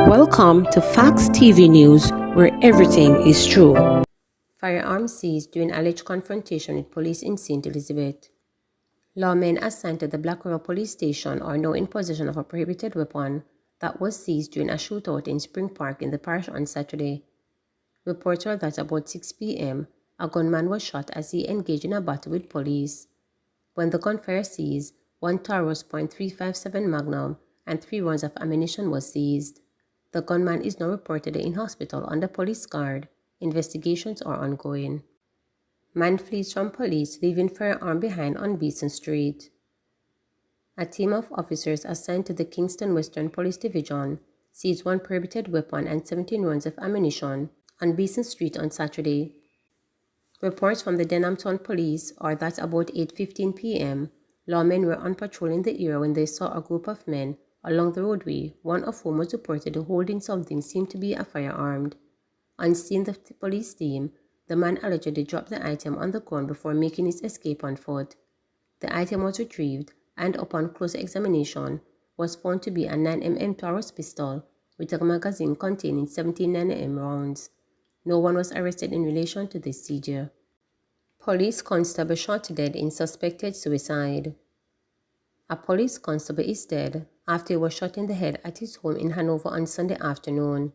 Welcome to Facts TV News, where everything is true. Firearms seized during alleged confrontation with police in St. Elizabeth. Lawmen assigned to the Black River Police Station are now in possession of a prohibited weapon that was seized during a shootout in Spring Park in the parish on Saturday. Reports are that about 6 p.m., a gunman was shot as he engaged in a battle with police. When the gunfire ceased, one Taurus .357 Magnum and 3 rounds of ammunition was seized. The gunman is now reportedly in hospital under police guard. Investigations are ongoing. Man flees from police, leaving firearm behind on Beeson Street. A team of officers assigned to the Kingston Western Police Division seized one prohibited weapon and 17 rounds of ammunition on Beeson Street on Saturday. Reports from the Denham Town Police are that about 8:15 p.m., lawmen were on patrol in the area when they saw a group of men along the roadway, one of whom was reportedly holding something seemed to be a firearm. On seeing the police team, the man allegedly dropped the item on the ground before making his escape on foot. The item was retrieved and, upon closer examination, was found to be a 9mm Taurus pistol with a magazine containing 17 9mm rounds. No one was arrested in relation to this seizure. Police constable shot dead in suspected suicide. A police constable is dead after he was shot in the head at his home in Hanover on Sunday afternoon.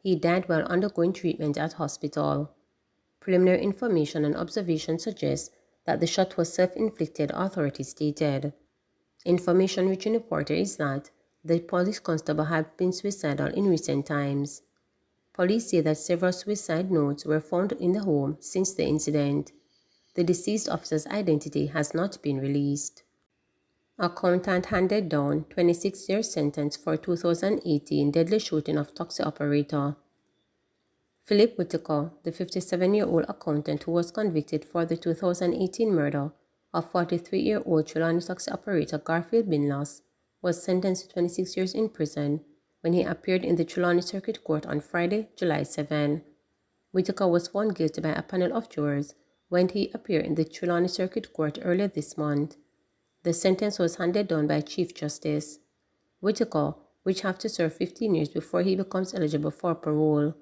He died while undergoing treatment at hospital. Preliminary information and observation suggests that the shot was self-inflicted, authorities stated. Information reaching the reporter is that the police constable had been suicidal in recent times. Police say that several suicide notes were found in the home since the incident. The deceased officer's identity has not been released. Accountant handed down 26-year sentence for 2018 deadly shooting of taxi operator. Philip Whitaker, the 57-year-old accountant who was convicted for the 2018 murder of 43-year-old Trelawney taxi operator Garfield Binloss, was sentenced to 26 years in prison when he appeared in the Trelawney Circuit Court on Friday, July 7. Whitaker was found guilty by a panel of jurors when he appeared in the Trelawney Circuit Court earlier this month. The sentence was handed down by Chief Justice. Whitaker, which have to serve 15 years before he becomes eligible for parole.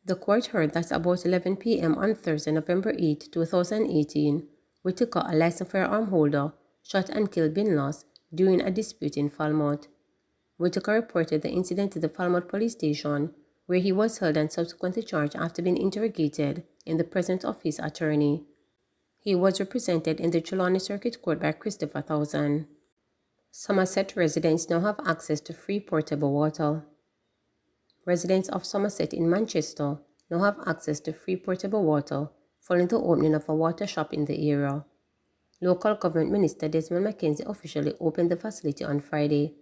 The court heard that about 11 p.m. on Thursday, November 8, 2018, Whitaker, a licensed firearm holder, shot and killed Binloss during a dispute in Falmouth. Whitaker reported the incident to the Falmouth police station, where he was held and subsequently charged after being interrogated in the presence of his attorney. He was represented in the Trelawney Circuit Court by Christopher Thousand. Somerset residents now have access to free portable water. Residents of Somerset in Manchester now have access to free portable water following the opening of a water shop in the area. Local Government Minister Desmond McKenzie officially opened the facility on Friday.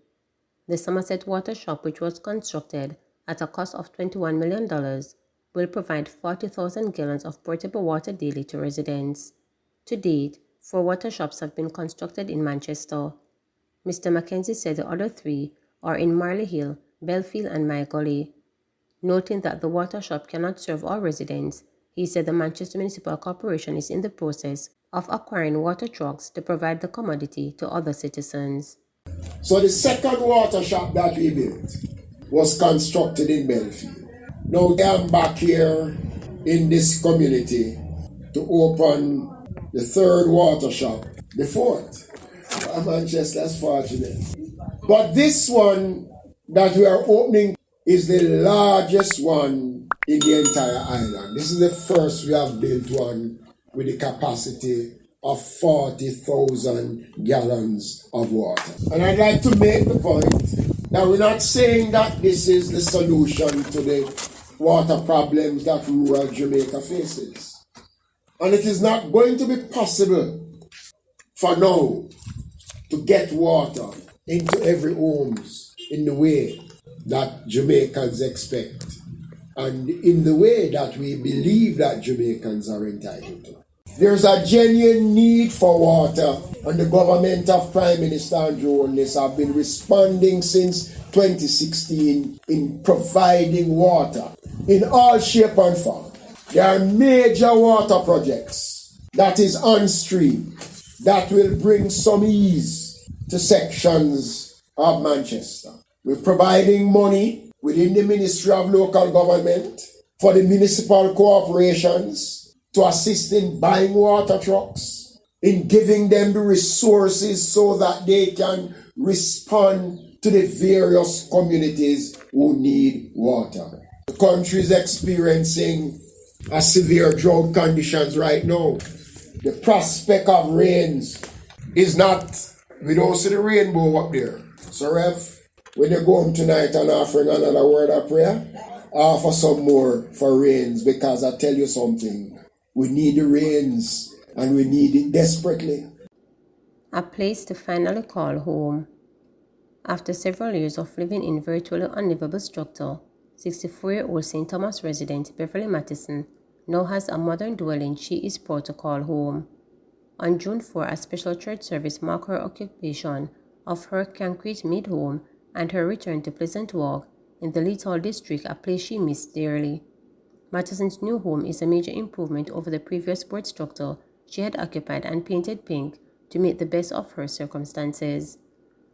The Somerset water shop, which was constructed at a cost of $21 million, will provide 40,000 gallons of portable water daily to residents. To date, 4 water shops have been constructed in Manchester. Mr. McKenzie said the other 3 are in Marley Hill, Belfield and My Gully. Noting that the water shop cannot serve all residents, he said the Manchester Municipal Corporation is in the process of acquiring water trucks to provide the commodity to other citizens. So the second water shop that we built was constructed in Belfield. Now I'm back here in this community to open the third water shop, the fourth. Manchester's fortunate. But this one that we are opening is the largest one in the entire island. This is the first we have built one with the capacity of 40,000 gallons of water. And I'd like to make the point that we're not saying that this is the solution to the water problems that rural Jamaica faces. And it is not going to be possible for now to get water into every homes in the way that Jamaicans expect and in the way that we believe that Jamaicans are entitled to. There's a genuine need for water, and the government of Prime Minister Andrew Holness have been responding since 2016 in providing water in all shape and form. There are major water projects that is on stream that will bring some ease to sections of Manchester. We're providing money within the Ministry of Local Government for the municipal corporations to assist in buying water trucks, in giving them the resources so that they can respond to the various communities who need water. The country is experiencing a severe drought conditions right now. The prospect of rains is not, we don't see the rainbow up there. So Rev, when you go home tonight and offering another word of prayer, offer some more for rains, because I tell you something, we need the rains and we need it desperately. A place to finally call home. After several years of living in virtually unlivable structure, 64-year-old St. Thomas resident Beverly Mattison now has a modern dwelling she is proud to call home. On June 4, a special church service marked her occupation of her concrete-made home and her return to Pleasant Walk in the Little District, a place she missed dearly. Mattison's new home is a major improvement over the previous board structure she had occupied and painted pink to make the best of her circumstances.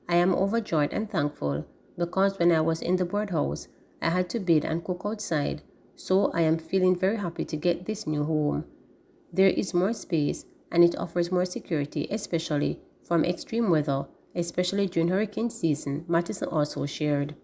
I am overjoyed and thankful because when I was in the boardhouse, I had to bathe and cook outside, so I am feeling very happy to get this new home. There is more space and it offers more security, especially from extreme weather, especially during hurricane season, Mattison also shared.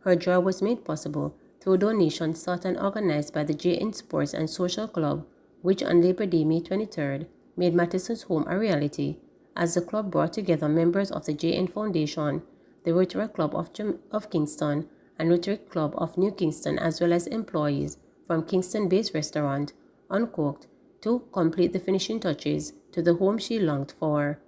Her joy was made possible through donations sought and organized by the JN Sports and Social Club, which on Labor Day, May 23rd, made Mattison's home a reality, as the club brought together members of the JN Foundation, the Rotary Club of Kingston, and Rotary Club of New Kingston, as well as employees from Kingston-based restaurant, Uncooked, to complete the finishing touches to the home she longed for.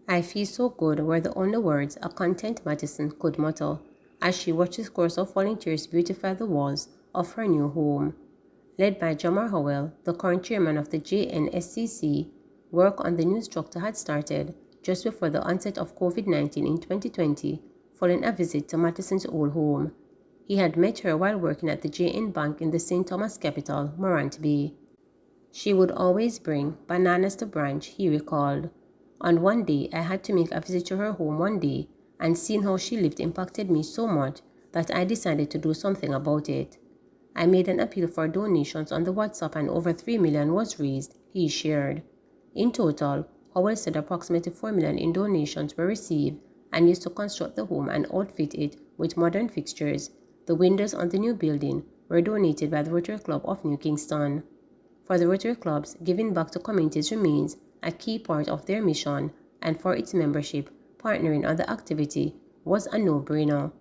I feel so good were the only words a content Mattison could mutter as she watched the scores of volunteers beautify the walls of her new home. Led by Jamar Howell, the current chairman of the JNSCC, work on the new structure had started just before the onset of COVID-19 in 2020, following a visit to Mattison's old home. He had met her while working at the JN Bank in the St. Thomas capital, Morant Bay. She would always bring bananas to brunch, he recalled. On one day, I had to make a visit to her home one day, and seeing how she lived impacted me so much that I decided to do something about it. I made an appeal for donations on the WhatsApp and over $3 million was raised, he shared. In total, Howell said approximately $4 million in donations were received and used to construct the home and outfit it with modern fixtures. The windows on the new building were donated by the Rotary Club of New Kingston. For the Rotary Clubs, giving back to communities remains a key part of their mission, and for its membership, partnering on the activity was a no-brainer.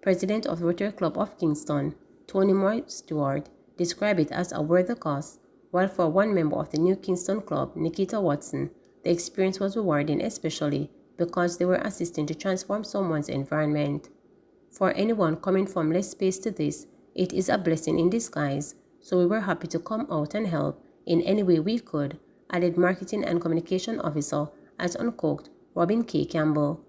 President of the Rotary Club of Kingston, Tony Moy Stewart, described it as a worthy cause, while for one member of the New Kingston Club, Nikita Watson, the experience was rewarding, especially because they were assisting to transform someone's environment. For anyone coming from less space to this, it is a blessing in disguise, so we were happy to come out and help in any way we could, added Marketing and Communication Officer at Uncooked, Robin K. Campbell.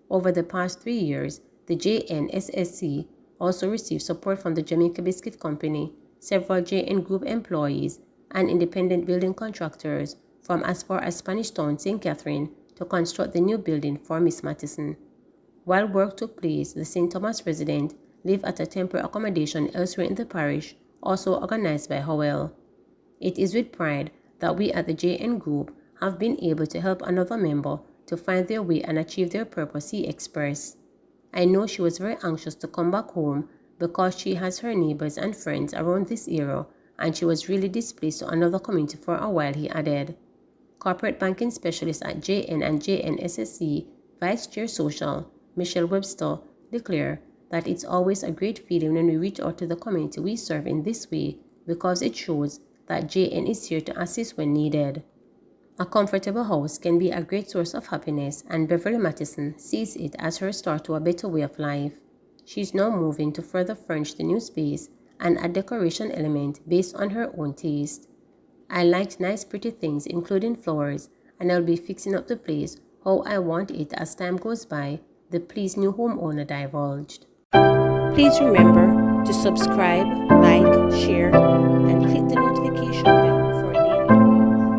Over the past 3 years, the JNSSC also received support from the Jamaica Biscuit Company, several JN Group employees, and independent building contractors from as far as Spanish Town, St. Catherine, to construct the new building for Miss Mattison. While work took place, the St. Thomas resident lived at a temporary accommodation elsewhere in the parish, also organized by Howell. It is with pride that we at the JN Group have been able to help another member to find their way and achieve their purpose, he expressed. I know she was very anxious to come back home because she has her neighbors and friends around this area, and she was really displaced to another community for a while, he added. Corporate banking specialist at JN and JNSSC, Vice Chair Social, Michelle Webster, declared that it's always a great feeling when we reach out to the community we serve in this way because it shows that JN is here to assist when needed. A comfortable house can be a great source of happiness, and Beverly Mattison sees it as her start to a better way of life. She is now moving to further furnish the new space and a decoration element based on her own taste. I liked nice pretty things including flowers, and I'll be fixing up the place how I want it as time goes by, the pleased new homeowner divulged. Please remember to subscribe, like, share, and click the notification